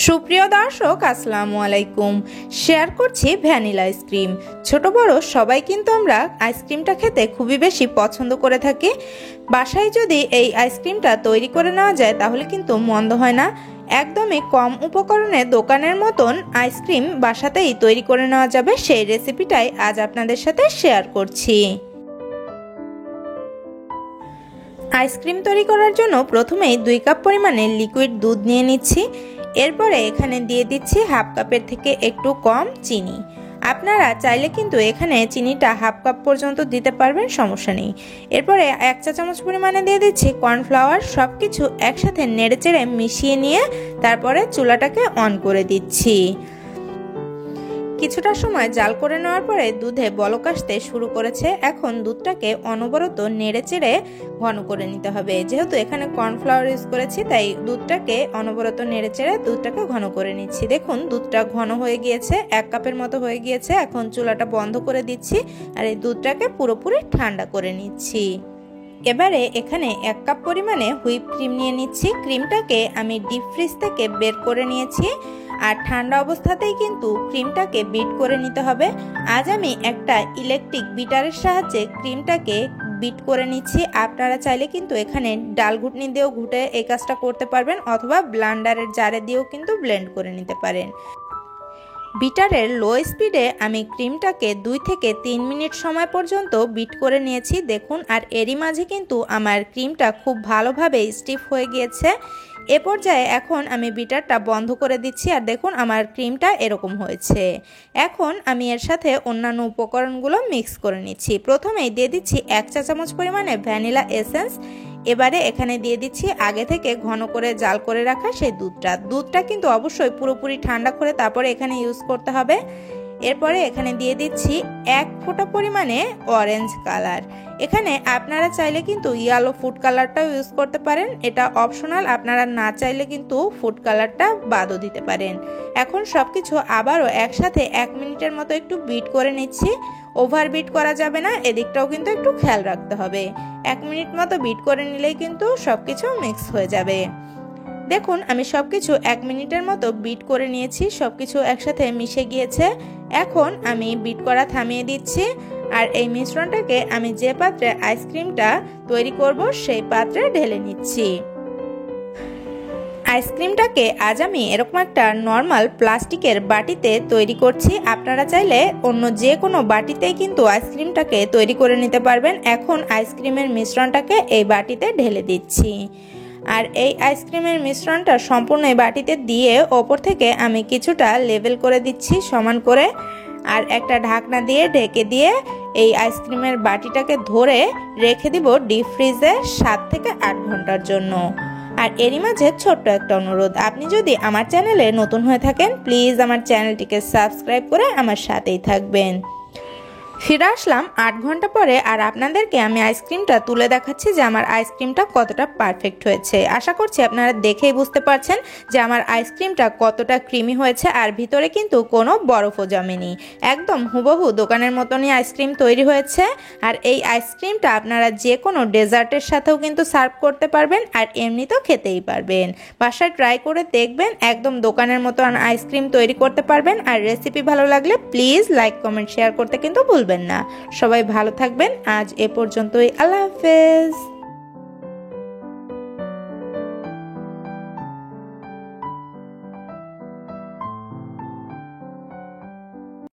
সুপ্রিয় দর্শক আসসালামু আলাইকুম। শেয়ার করছি ভ্যানিলা আইসক্রিম। ছোট বড় সবাই কিন্তু আমরা আইসক্রিমটা খেতে খুবই বেশি পছন্দ করে থাকি। বাসায় যদি এই আইসক্রিমটা তৈরি করে নেওয়া যায় তাহলে কিন্তু মন্দ হয় না। একদমই কম উপকরণে দোকানের মতন আইসক্রিম বাসাতেই তৈরি করে নেওয়া যাবে, সেই রেসিপিটাই আজ আপনাদের সাথে শেয়ার করছি। আইসক্রিম তৈরি করার জন্য প্রথমেই 2 কাপ পরিমাণে লিকুইড দুধ নিয়ে নিচ্ছি। এরপরে এখানে দিয়ে দিচ্ছি হাফ কাপের থেকে একটু কম চিনি। আপনারা চাইলে কিন্তু এখানে চিনিটা হাফ কাপ পর্যন্ত দিতে পারবেন, সমস্যা নেই। এরপরে 1 চা চামচ পরিমাণে দিয়ে দিচ্ছি কর্নফ্লাওয়ার। সবকিছু একসাথে নেড়েচেড়ে মিশিয়ে নিয়ে তারপরে চুলাটাকে অন করে দিচ্ছি। কিছুটা সময় জাল করে নেওয়ার পরে দুধে বলক আসতে শুরু করেছে। এখন দুধটাকে অনবরত নেড়েচেড়ে ঘন করে নিতে হবে। যেহেতু এখানে কর্নফ্লাওয়ার ইউজ করেছি তাই দুধটাকে অনবরত নেড়েচেড়ে দুধটাকে ঘন করে নিচ্ছি। দেখুন দুধটা ঘন হয়ে গিয়েছে, 1 কাপের মতো হয়ে গিয়েছে। এখন চুলাটা বন্ধ করে দিচ্ছি আর এই দুধটাকে পুরোপুরি ঠান্ডা করে নিচ্ছি। এবারে এখানে 1 কাপ পরিমাণে হুইপ ক্রিম নিয়ে নিচ্ছি। ক্রিমটাকে আমি ডিপ ফ্রিজ থেকে বের করে নিয়েছি আর ঠান্ডা অবস্থাতেই কিন্তু ক্রিমটাকে বিট করে নিতে হবে। আজ আমি একটা ইলেকট্রিক বিটারের সাহায্যে ক্রিমটাকে বিট করে নিচ্ছি। আপনারা চাইলে কিন্তু এখানে ডাল ঘুটনি দিয়েও ঘুটে এই কাজটা করতে পারবেন অথবা ব্লেন্ডারের জারে দিয়েও কিন্তু ব্লেন্ড করে নিতে পারেন। বিটারের লো স্পিডে আমি ক্রিমটাকে 2 থেকে 3 মিনিট সময় পর্যন্ত বিট করে নিয়েছি। দেখুন, আর এরই মাঝে কিন্তু আমার ক্রিমটা খুব ভালোভাবে স্টিফ হয়ে গিয়েছে। এ পর্যায়ে এখন আমি বিটারটা বন্ধ করে দিচ্ছি আর দেখুন আমার ক্রিমটা এরকম হয়েছে। এখন আমি এর সাথে অন্যান্য উপকরণগুলো মিক্স করে নিচ্ছি। প্রথমেই দিয়ে দিচ্ছি 1 চা চামচ পরিমাণে ভ্যানিলা এসেন্স। এবারে এখানে দিয়ে দিচ্ছি আগে থেকে ঘন করে জাল করে রাখা সেই দুধটা কিন্তু অবশ্যই পুরোপুরি ঠান্ডা করে তারপরে এখানে ইউজ করতে হবে। এরপরে এখানে দিয়ে দিচ্ছি 1 ফোঁটা পরিমাণে অরেঞ্জ কালার। এখানে আপনারা চাইলে কিন্তু ইয়েলো ফুড কালারটাও ইউজ করতে পারেন, এটা অপশনাল। আপনারা না চাইলে কিন্তু ফুড কালারটা বাদও দিতে পারেন। এখন সবকিছু আবারও একসাথে 1 মিনিটের মতো একটু বিট করে নিচ্ছি। ওভার বিট করা যাবে না, এদিকটাও কিন্তু একটু খেয়াল রাখতে হবে। 1 মিনিট মতো বিট করে নিলেই কিন্তু সবকিছু মিক্স হয়ে যাবে। দেখুন আমি সবকিছু 1 মিনিটের মতো বিট করে নিয়েছি, সবকিছু একসাথে মিশে গিয়েছে। এখন আমি বিট করা থামিয়ে দিচ্ছি আর এই মিশ্রণটাকে আমি যে পাত্রে আইসক্রিমটা তৈরি করব সেই পাত্রে ঢেলে নিচ্ছি। আইসক্রিমটাকে আজ আমি এরকম একটা নর্মাল প্লাস্টিকের বাটিতে তৈরি করছি। আপনারা চাইলে অন্য যে কোনো বাটিতেই কিন্তু আইসক্রিমটাকে তৈরি করে নিতে পারবেন। এখন আইসক্রিমের মিশ্রণটাকে এই বাটিতে ঢেলে দিচ্ছি আর এই আইসক্রিমের মিশ্রণটা সম্পূর্ণ এই বাটিতে দিয়ে ওপর থেকে আমি কিছুটা লেভেল করে দিচ্ছি সমান করে। আর একটা ঢাকনা দিয়ে ঢেকে দিয়ে এই আইসক্রিমের বাটিটাকে ধরে রেখে দিব ডিপ ফ্রিজে 7 থেকে 8 ঘন্টার জন্য। আর এরই মাঝে ছোট্ট একটা অনুরোধ, আপনি যদি আমার চ্যানেলে নতুন হয়ে থাকেন প্লিজ আমার চ্যানেলটিকে সাবস্ক্রাইব করে আমার সাথেই থাকবেন। ফিরে আসলাম 8 ঘন্টা পরে আর আপনাদেরকে আমি আইসক্রিমটা তুলে দেখাচ্ছি যে আমার আইসক্রিমটা কতটা পারফেক্ট হয়েছে। আশা করছি আপনারা দেখেই বুঝতে পারছেন যে আমার আইসক্রিমটা কতটা ক্রিমি হয়েছে আর ভিতরে কিন্তু কোনো বরফও জমেনি। একদম হুবহু দোকানের মতনই আইসক্রিম তৈরি হয়েছে। আর এই আইসক্রিমটা আপনারা যে কোনো ডেজার্টের সাথেও কিন্তু সার্ভ করতে পারবেন আর এমনিতেও খেতেই পারবেন। বাসায় ট্রাই করে দেখবেন, একদম দোকানের মতন আইসক্রিম তৈরি করতে পারবেন। আর রেসিপি ভালো লাগলে প্লিজ লাইক কমেন্ট শেয়ার করতে কিন্তু ভুলবেন না। সবাই ভালো থাকবেন। আজ এ পর্যন্তই। আল্লাহ হাফেজ।